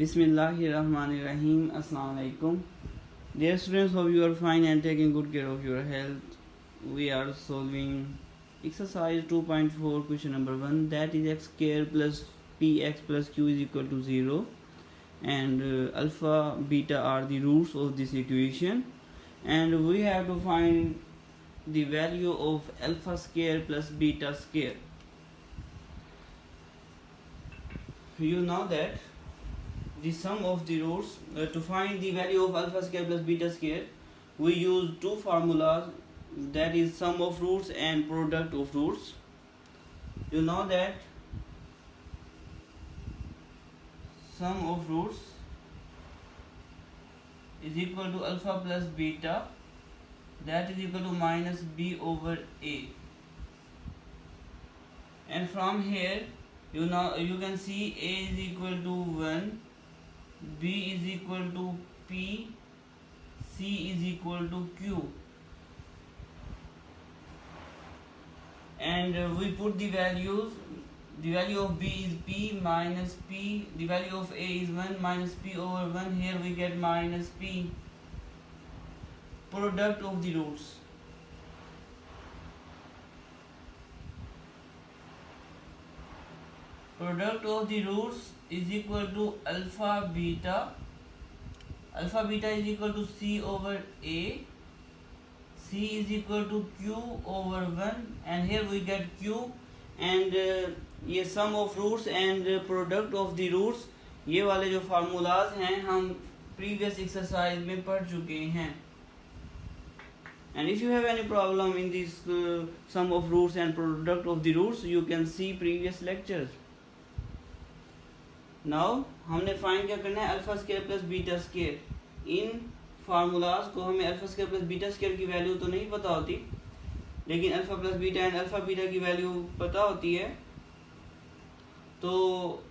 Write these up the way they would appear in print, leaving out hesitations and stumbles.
Bismillahirrahmanirrahim. Assalamu alaikum. Dear students, hope you are fine and taking good care of your health. We are solving exercise 2.4 question number 1, that is x square plus px plus q is equal to 0, and alpha beta are the roots of this equation, and we have to find the value of alpha square plus beta square. You know that the sum of the roots, to find the value of alpha square plus beta square, we use two formulas, that is sum of roots and product of roots. You know that sum of roots is equal to alpha plus beta, that is equal to minus b over a, and from here you can see a is equal to 1, b is equal to p, c is equal to q, and we put the values. The value of b is p minus p, the value of a is 1 minus p over 1, here we get minus p. Product of the roots. Product of the roots is equal to alpha beta. Alpha beta is equal to c over a. C is equal to q over 1, and here we get q, and ये sum of roots and product of the roots, ये वाले जो formulas हैं हम previous exercise में पढ़ चुके हैं. And if you have any problem in this sum of roots and product of the roots, you can see previous lectures. Now हमने फाइंड क्या करना है, alpha square plus beta square. इन फार्मूलाज को हमें alpha square plus beta square की value तो नहीं पता होती, लेकिन alpha plus beta and alpha beta की वैल्यू पता होती है. तो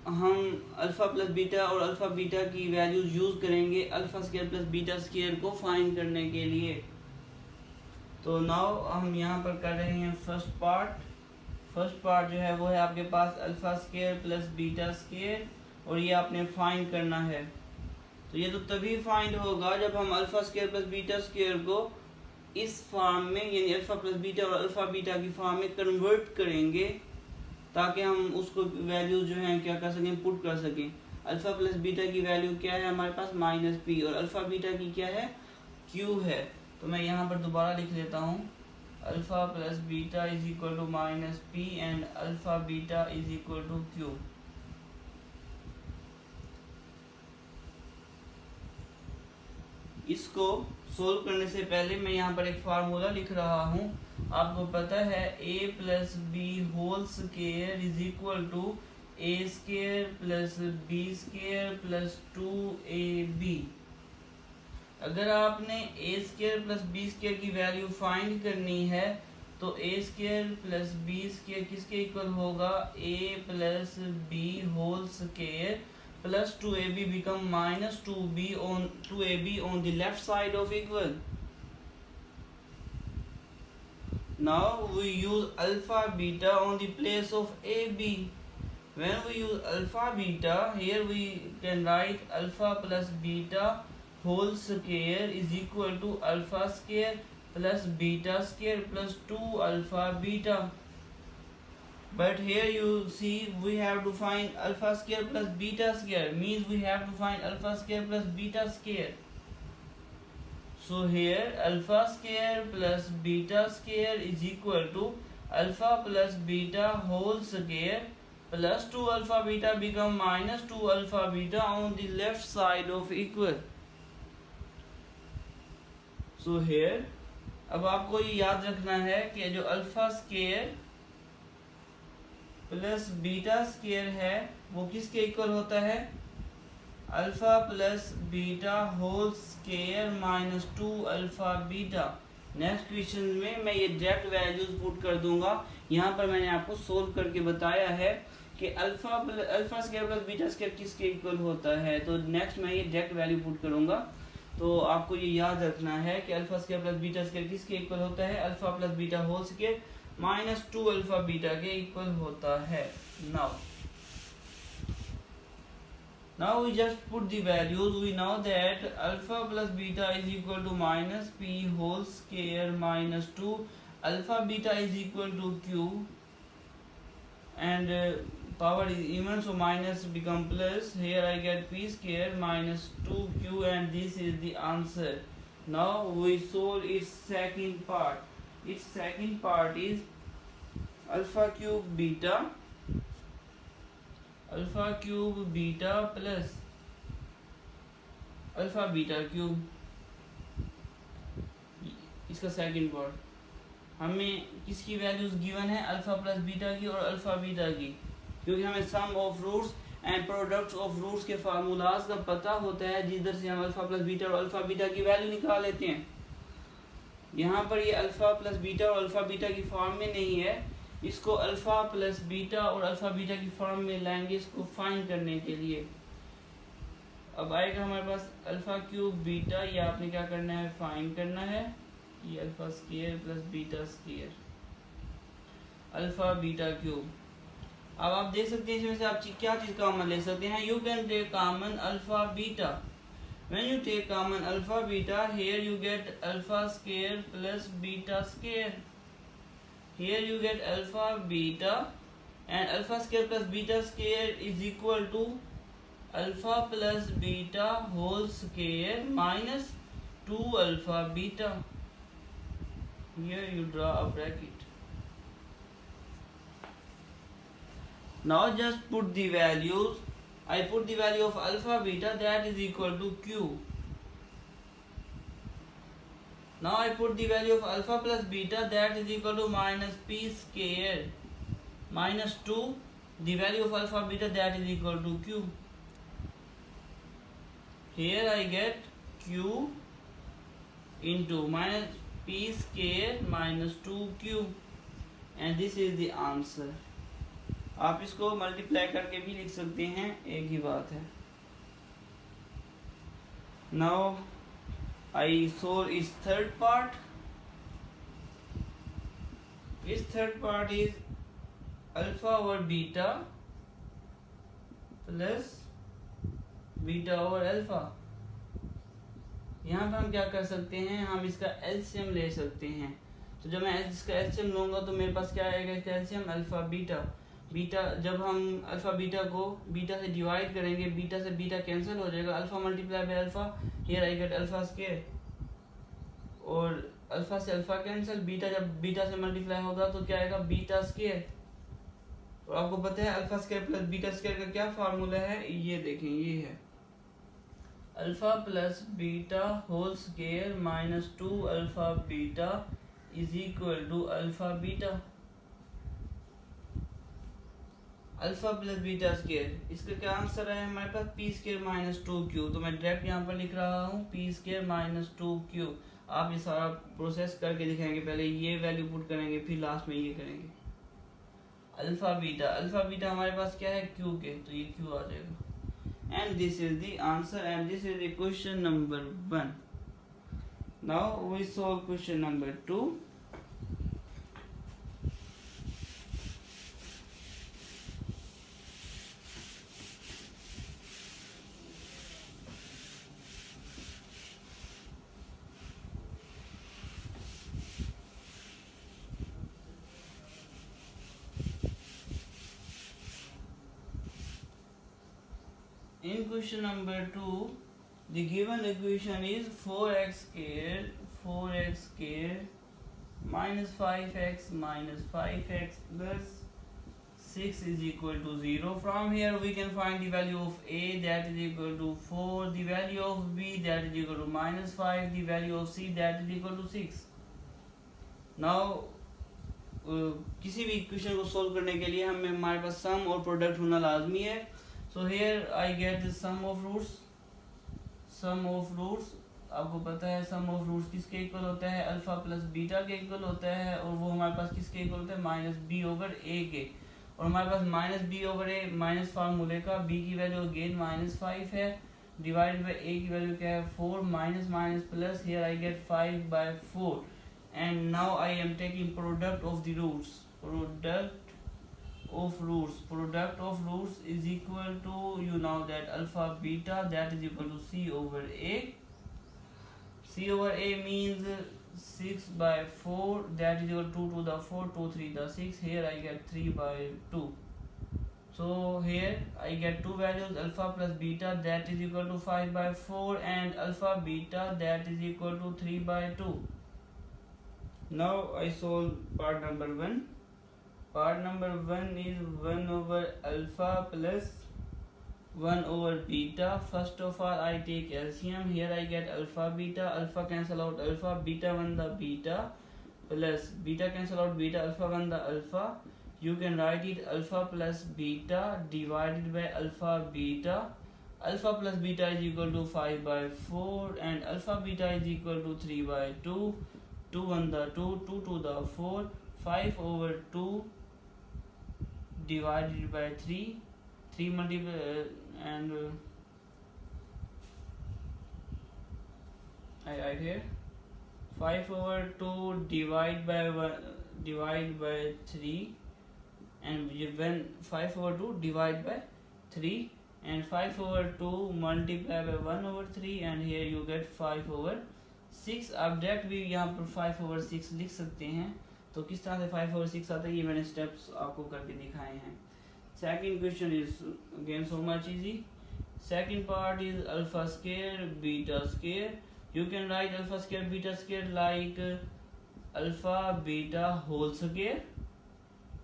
हम अल्फा प्लस बीटा और अल्फा बीटा की वैल्यूज यूज करेंगे alpha square plus beta square को फाइंड करने के लिए. तो नाउ हम यहाँ पर कर रहे हैं फर्स्ट पार्ट जो है वो है आपके पास alpha square plus beta square, और ये आपने फाइंड करना है. तो ये तो तभी फाइंड होगा जब हम alpha square plus beta square को इस फॉर्म में, यानी अल्फा प्लस बीटा और अल्फा बीटा की फॉर्म में कन्वर्ट करेंगे, ताकि हम उसको वैल्यू जो है क्या कर सकें, पुट कर सकें. अल्फा प्लस बीटा की वैल्यू क्या है हमारे पास, माइनस पी, और अल्फा बीटा की क्या है, क्यू है. तो मैं यहाँ पर दोबारा लिख लेता हूँ, alpha plus beta is equal to minus p and alpha beta is equal to q. इसको सोल्व करने से पहले मैं यहाँ पर एक फार्मूला लिख रहा हूँ. आपको पता है a plus b whole square is equal to a square plus b square plus 2ab. अगर आपने a square plus b square की वैल्यू फाइंड करनी है तो a square plus b square किसके इक्वल होगा, a plus b whole square plus 2ab become minus 2ab on the left side of equal. Now we use alpha beta on the place of ab. When we use alpha beta, here we can write alpha plus beta whole square is equal to alpha square plus beta square plus 2 alpha beta. But here you see we have to find alpha square plus beta square, means we have to find alpha square plus beta square. So here alpha square plus beta square is equal to alpha plus beta whole square plus 2 alpha beta become minus 2 alpha beta on the left side of equal. So here अब आपको ये याद रखना है कि जो alpha square plus beta square है वो किसके इक्वल होता है, alpha plus beta whole square minus 2 alpha beta. Next question में मैं ये डायरेक्ट वैल्यूज पुट कर दूंगा. यहाँ पर मैंने आपको सोल्व करके बताया है कि alpha square plus beta square किसके इक्वल होता है. तो नेक्स्ट मैं ये डायरेक्ट वैल्यू पुट करूंगा. तो आपको ये याद रखना है कि alpha square plus beta square किसके इक्वल होता है, alpha plus beta whole square minus 2 alpha beta के इक्वल होता है. Now Now we just put the values. We know that alpha plus beta is equal to minus p whole square minus 2 alpha beta is equal to q, and power is even, so minus become plus. Here I get p square minus 2q, and this is the answer. Now we solve its second part. Its second part is alpha cube beta plus alpha beta cube, इसका second part. हमें किसकी values given है? Alpha plus beta की और alpha beta की, क्योंकि हमें sum of roots and products of roots के फार्मूलाज का पता होता है, जिधर से हम अल्फा प्लस बीटा और अल्फा बीटा की वैल्यू निकाल लेते हैं। यहाँ पर ये अल्फा प्लस बीटा और अल्फा बीटा की फॉर्म में नहीं है, इसको अल्फा प्लस बीटा और अल्फा बीटा की फॉर्म में लाएंगे इसको फाइंड करने के लिए। अब आएगा हमारे पास अल्फा क्यूब बीटा, ये आपने क्या करना है? फाइंड करना है। ये alpha square plus beta square alpha beta cube. अब आप देख सकते हैं इसमें से आप क्या चीज कॉमन ले सकते हैं? You can take common alpha beta. When you take common alpha beta, here you get alpha square plus beta square. Here you get alpha beta, and alpha square plus beta square is equal to alpha plus beta whole square minus 2 alpha beta. Here you draw a bracket. Now just put the values. I put the value of alpha beta, that is equal to q. Now I put the value of alpha plus beta, that is equal to minus p square minus 2, the value of alpha beta, that is equal to q. Here I get q into minus p square minus 2q, and this is the answer. आप इसको multiply करके भी लिख सकते हैं, एक ही बात है। नाउ आई सोल्व इस थर्ड पार्ट। इस third part is alpha over beta plus beta over alpha. यहाँ पे हम क्या कर सकते हैं? हम इसका एलसीएम ले सकते हैं। तो जब मैं इसका एलसीएम लूंगा तो मेरे पास क्या आएगा? इसका एलसीएम अल्फा बीटा। बीटा जब हम अल्फा बीटा को बीटा से डिवाइड करेंगे, बीटा से बीटा कैंसिल हो जाएगा, alpha multiply by alpha, here I get alpha square, और अल्फा से अल्फा कैंसिल, बीटा जब बीटा से मल्टीप्लाई होगा तो क्या आएगा? Beta square. और आपको पता है alpha square plus beta square का क्या फार्मूला है? ये देखें, ये है alpha plus beta whole square minus 2 alpha beta is equal to alpha beta. Alpha plus beta square, इसका क्या आंसर है हमारे पास? P square minus 2q। तो मैं डायरेक्ट यहाँ पर लिख रहा हूँ पी स्क्वायर माइनस 2q। आप ये सारा प्रोसेस करके दिखाएंगे, पहले ये वैल्यू पुट करेंगे, फिर लास्ट में ये करेंगे। अल्फा बीटा हमारे पास क्या है? q के, तो ये q आ जाएगा। And this is the answer, and this is the question number 1। Now we solve question number 2। In question number 2, the given equation is 4x squared minus 5x plus 6 is equal to 0. From here we can find the value of a, that is equal to 4, the value of b, that is equal to minus 5, the value of c, that is equal to 6. Now किसी भी equation को solve करने के लिए हमारे पास सम और product होना लाजमी है। So here I get the sum of roots। आपको पता है sum of roots किसके इक्वल होता है? अल्फा प्लस बीटा के इक्वल होता है, और वो हमारे पास किसके इक्वल होता है? माइनस बी ओवर ए के। और हमारे पास माइनस बी ओवर ए माइनस फार्मूले का बी की वैल्यू अगेन माइनस 5 है, डिवाइड बाई ए की वैल्यू क्या है? 4 minus minus plus, here I get 5 by 4। And now I am taking product of the roots. Product of roots is equal to, you know that alpha beta, that is equal to c over a. C over a means 6 by 4, that is equal to 2 to the 4, 2 3 the 6. Here I get 3 by 2. So here I get two values, alpha plus beta, that is equal to 5 by 4, and alpha beta, that is equal to 3 by 2. Now I solve part number 1. Part number 1 is 1 over alpha plus 1 over beta. First of all I take LCM. Here I get alpha cancel out alpha, beta 1 the beta, plus beta cancel out beta, alpha 1 the alpha. You can write it alpha plus beta divided by alpha beta. Alpha plus beta is equal to 5 by 4, and alpha beta is equal to 3 by 2. 2 1 the 2, 2 to the 4, 5 over 2 divided by 3, 3 multiply and I write here 5 over 2 divide by 3, and when 5 over 2 divide by 3, and 5 over 2 multiply by 1 over 3, and here you get 5 over 6. अब direct भी यहाँ पर 5 over 6 लिख सकते हैं. तो किस तरह से 5 over 6 आता है ये मैंने स्टेप्स आपको करके दिखाए हैं. Second question is again so much easy. Second part is alpha square beta square. You can write alpha square beta square like alpha beta whole square.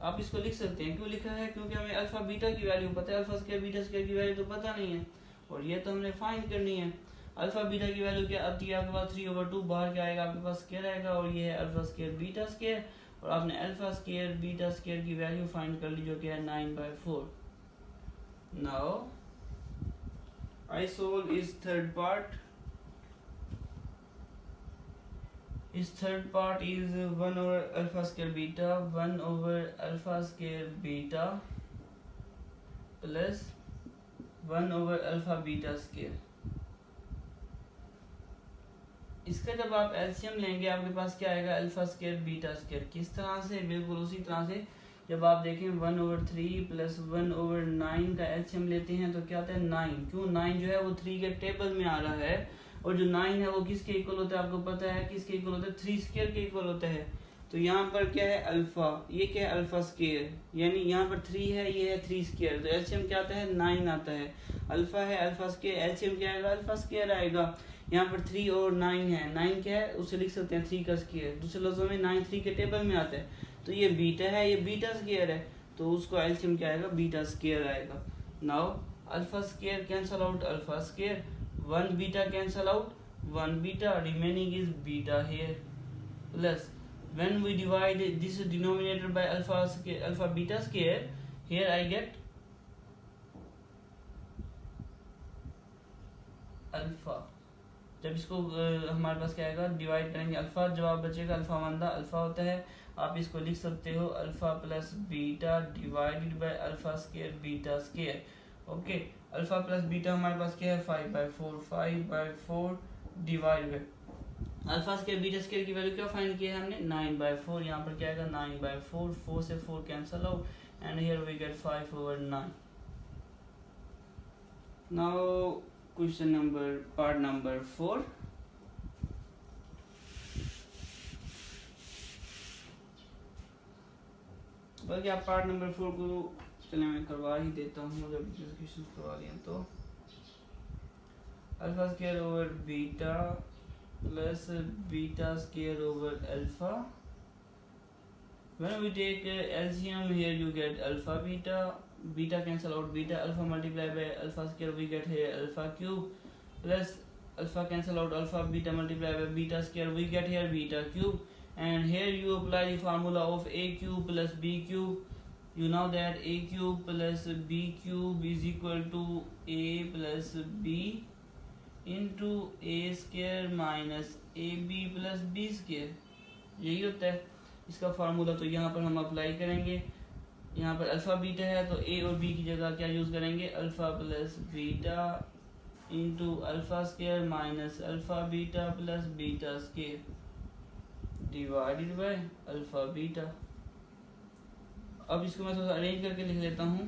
आप इसको लिख सकते हैं. क्यों लिखा है? क्योंकि हमें अल्फा बीटा की वैल्यू पता है, अल्फा स्क्वायर बीटा स्क्वायर की वैल्यू तो पता नहीं है, और ये तो हमने फाइंड करनी है. अल्फा बीटा की वैल्यू क्या आती है आपके पास? 3 over 2. बाहर क्या आएगा आपके पास? स्क्वायर आएगा, और ये है अल्फा स्क्वायर बीटा स्क्वायर, और आपने अल्फा स्क्वायर बीटा स्क्वायर की वैल्यू फाइंड कर ली जो कि है 9 by 4. नाउ आई सोल्व इस थर्ड पार्ट. इस third part is 1 over alpha square beta, 1 over alpha square beta plus 1 over alpha beta square. इसका जब आप एलसीएम लेंगे आपके पास क्या आएगा? Alpha square beta square. किस तरह से? बिल्कुल उसी तरह से. जब आप देखें 1 over 3 प्लस 1 over 9 का एलसीएम लेते हैं तो क्या आता है? 9. क्यों? 9 जो है वो 3 के टेबल में आ रहा है, और जो 9 है वो किसके इक्वल होता है? आपको पता है किसके इक्वल होता है? 3 स्क्वायर के इक्वल होता है. तो यहाँ पर क्या है? अल्फा. ये क्या है? Alpha square. यानी यहाँ पर 3 है, ये है 3 स्क्वायर. तो एलसीएम क्या आता है? 9 आता है. अल्फा है, अल्फा स्क्वायर, एलसीएम क्या आएगा? अल्फा स्क्वायर आएगा. यहाँ पर 3 और 9 है. 9 क्या है? उसे लिख सकते हैं 3 का स्क्वायर. दूसरे लफ्जों में 9 3 के टेबल में आता है. तो ये बीटा है, ये बीटा स्क्वायर है, तो उसको एलसीएम क्या आएगा? बीटा स्क्वायर आएगा. Now alpha square cancel out alpha square, 1 beta cancel out 1 beta, remaining is beta here, plus when we divide this denominator by alpha beta square, here I get alpha. जब इसको हमारे पास क्या आएगा? Divide करेंगे alpha, जवाब बचेगा alpha 1 दा अल्फा होता है. आप इसको लिख सकते हो alpha plus beta divided by alpha square beta square. Okay, alpha plus beta हमारे पास क्या है? 5 by 4. 5 by 4 divide by alpha square beta square की वैल्यू क्या फाइंड की है हमने? 9 by 4. यहाँ पर क्या आएगा? 9 by 4. 4 से 4 cancel out, and here we get 5 over 9. Now question number part number 4. बल्कि आप पार्ट नंबर 4 को चले मैं करवा ही देता हूँ, जब क्वेश्चन करवा दिए तो. Alpha square over beta plus beta square over alpha. When we take LCM here you get alpha beta, beta cancel out beta, alpha multiply by alpha square we get here alpha cube, plus alpha cancel out alpha, beta multiply by beta square we get here beta cube, and here you apply the formula of a cube plus b cube. You know that a cube plus b cube is equal to a plus b into a square minus ab plus b square. यही होता है इसका formula. तो यहाँ पर हम apply करेंगे. यहाँ पर अल्फा बीटा है तो ए और बी की जगह क्या यूज करेंगे? Alpha plus beta into alpha square minus alpha beta plus beta square divided by alpha beta. अब इसको मैं थोड़ा अरेंज करके लिख लेता हूँ।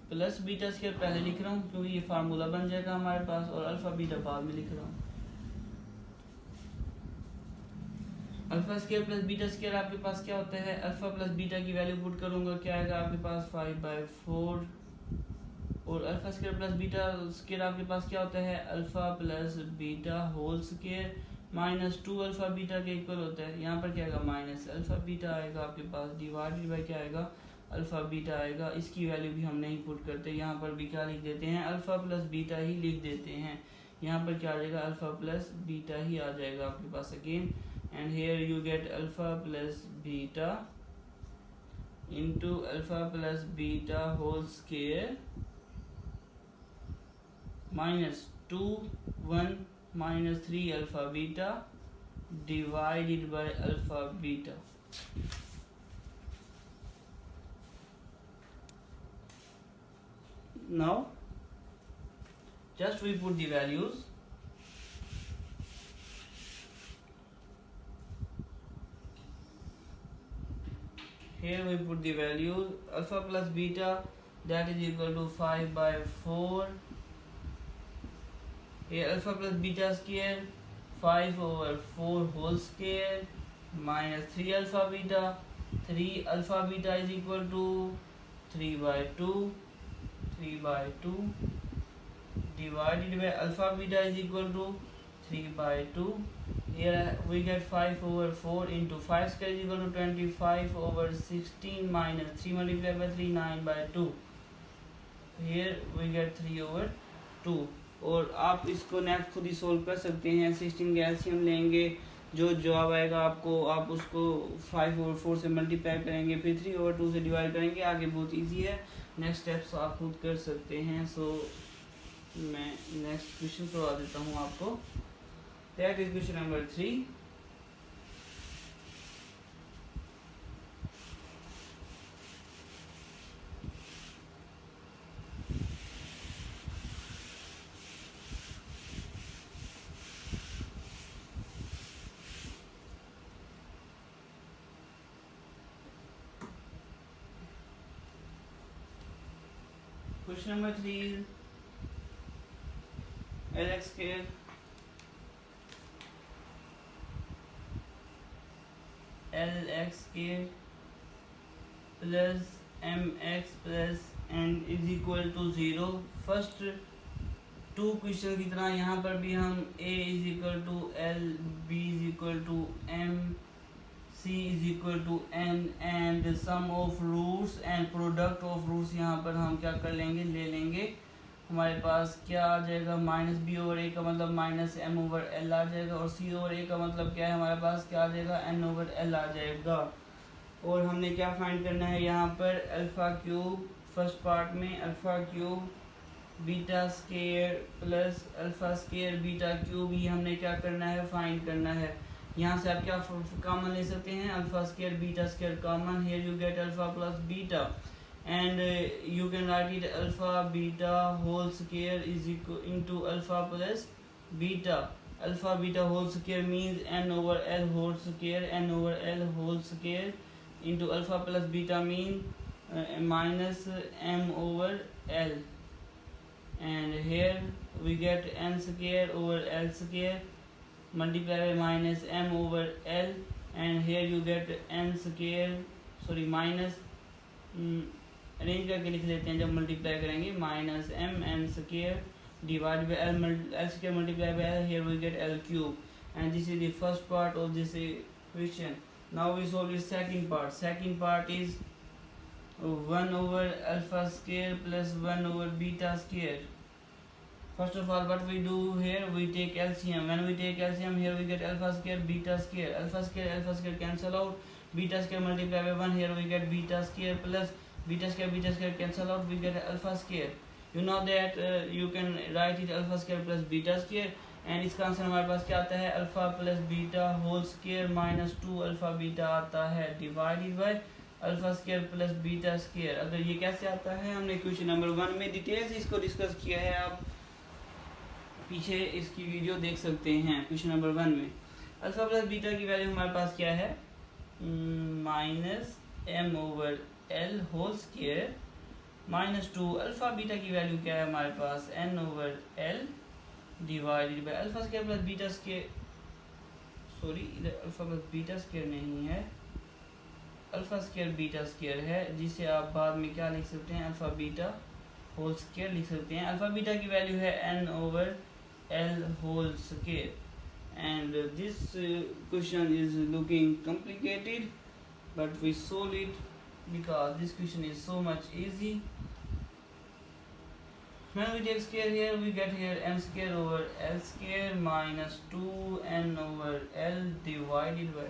प्लस बीटा स्क्वायर पहले लिख रहा हूँ क्योंकि ये फार्मूला बन जाएगा हमारे पास, और अल्फा बीटा बाद में लिख रहा हूँ। Alpha square plus beta square आपके पास क्या होता है, अल्फा प्लस बीटा की वैल्यू पुट करूंगा, क्या आएगा आपके पास 5/4, और alpha square plus beta square आपके पास क्या होता है, alpha plus beta whole square minus 2 alpha beta के इक्वल होता है। यहाँ पर क्या आएगा, माइनस अल्फा बीटा आएगा आपके पास, डिवाइडेड बाय क्या आएगा, अल्फा बीटा आएगा। इसकी वैल्यू भी हम नहीं पुट करते, यहाँ पर भी क्या लिख देते हैं, अल्फा प्लस बीटा ही लिख देते हैं। यहाँ पर क्या आ जाएगा, अल्फा प्लस बीटा ही आ जाएगा आपके पास again, and here you get alpha plus beta into alpha plus beta whole square minus 2 1 minus 3 alpha beta divided by alpha beta. Now just we put the values. Here we put the value alpha plus beta, that is equal to 5/4. Here alpha plus beta square 5/4 whole square minus 3 alpha beta. 3 alpha beta is equal to 3/2 divided by alpha beta is equal to 3/2. Here we get 5/4 into 5 square is equal to 25/16 minus 3 multiplied by 3 9/2. Here we get 3/2. और आप इसको next खुद ही solve कर सकते हैं। 16 का LCM लेंगे, जो जवाब आएगा आपको, आप उसको 5/4 से मल्टीप्लाई करेंगे, फिर 3/2 से डिवाइड करेंगे। आगे बहुत इजी है, नेक्स्ट स्टेप्स आप खुद कर सकते हैं। सो मैं नेक्स्ट क्वेश्चन करवा देता हूँ आपको। That is question number 3. Question number 3 is LX square LX square plus MX plus N is equal to 0. First 2 question की तरह यहाँ पर भी हम A is equal to L, B is equal to M, C is equal to N and sum of roots and product of roots यहाँ पर हम क्या कर लेंगे, ले लेंगे। हमारे पास क्या आ जाएगा, माइनस बी ओवर ए का मतलब माइनस एम ओवर एल आ जाएगा, और सी ओवर ए का मतलब क्या है, हमारे पास क्या आ जाएगा, एन ओवर एल आ जाएगा। और हमने क्या फाइंड करना है यहाँ पर, अल्फा क्यूब फर्स्ट पार्ट में alpha cube beta square plus alpha square beta cube, ही हमने क्या करना है, फाइंड करना है। यहाँ से आप क्या कॉमन ले सकते हैं, alpha square beta square common, here you get alpha plus beta and you can write it alpha beta whole square is equal into alpha plus beta. Alpha beta whole square means n over l whole square, n over l whole square into alpha plus beta mean minus m over l, and here we get n square over l square multiply by minus m over l, and here you get n square minus arrange करके लिख लेते हैं, जब multiply करेंगे minus M N square divide by L square multiply by L, here we get L cube, and this is the first part of this equation. Now we solve the second part. Second part is 1 over alpha square plus 1 over beta square. First of all, what we do here, we take LCM. When we take LCM, here we get alpha square beta square. Alpha square cancel out, beta square multiply by 1, here we get beta square plus beta square cancel out, we get alpha square. You know that you can write it alpha square plus beta square, and इसका answer हमारे पास क्या आता है, alpha plus beta whole square minus 2 alpha beta आता है divided by alpha square plus beta square. अगर ये कैसे आता है, हमने क्वेश्चन नंबर 1 में डिटेल से इसको डिस्कस किया है, आप पीछे इसकी वीडियो देख सकते हैं. क्वेश्चन नंबर 1 में अल्फा प्लस बीटा की वैल्यू हमारे पास क्या है, minus M over L whole square minus 2 alpha beta की वैल्यू क्या है हमारे पास N over L divided by alpha square plus beta square, sorry इधर अल्फा प्लस बीटा स्क्वायर नहीं है, अल्फा स्क्वायर बीटा स्क्वायर है, जिसे आप बाद में क्या लिख सकते हैं अल्फा बीटा होल स्क्वायर लिख सकते हैं। अल्फा बीटा की वैल्यू है N over L whole square and this question is looking complicated but we solve it because this question is so much easy. When we take square here, we get here m square over l square minus 2n over l divided by,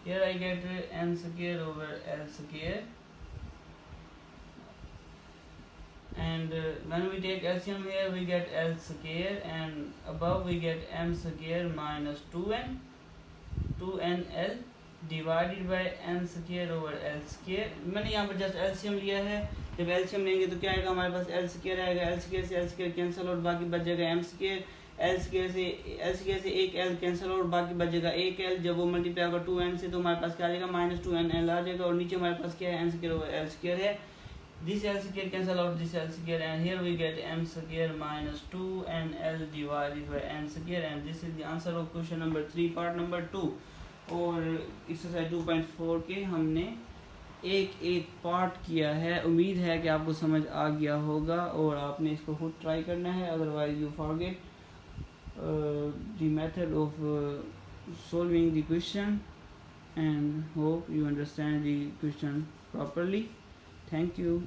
here I get n square over l square, and when we take LCM here we get l square and above we get m square minus 2n l divided by N square over L square. मैंने यहाँ पर just LCM लिया है, जब LCM लेंगे तो क्या आएगा हमारे पास एल स्क्वायर आएगा, एल स्क्वायर से एल स्क्वायर कैंसिल और बाकी बच जाएगा एम स्क्वायर, एल स्क्वायर से एक एल कैंसिल और बाकी बच जाएगा एक एल, जब वो मल्टीप्लाई होगा 2n से तो हमारे पास क्या आ जाएगा माइनस 2n l आ जाएगा और नीचे हमारे पास क्या है N square over L square है, this L square cancel out this L square and here we get m square minus 2n l divided by n square and this is the answer of question number 3 part number 2। और exercise 2.4 के हमने एक part किया है, उम्मीद है कि आपको समझ आ गया होगा और आपने इसको खुद ट्राई करना है, otherwise you forget the method of solving the question and hope you understand the question properly. Thank you.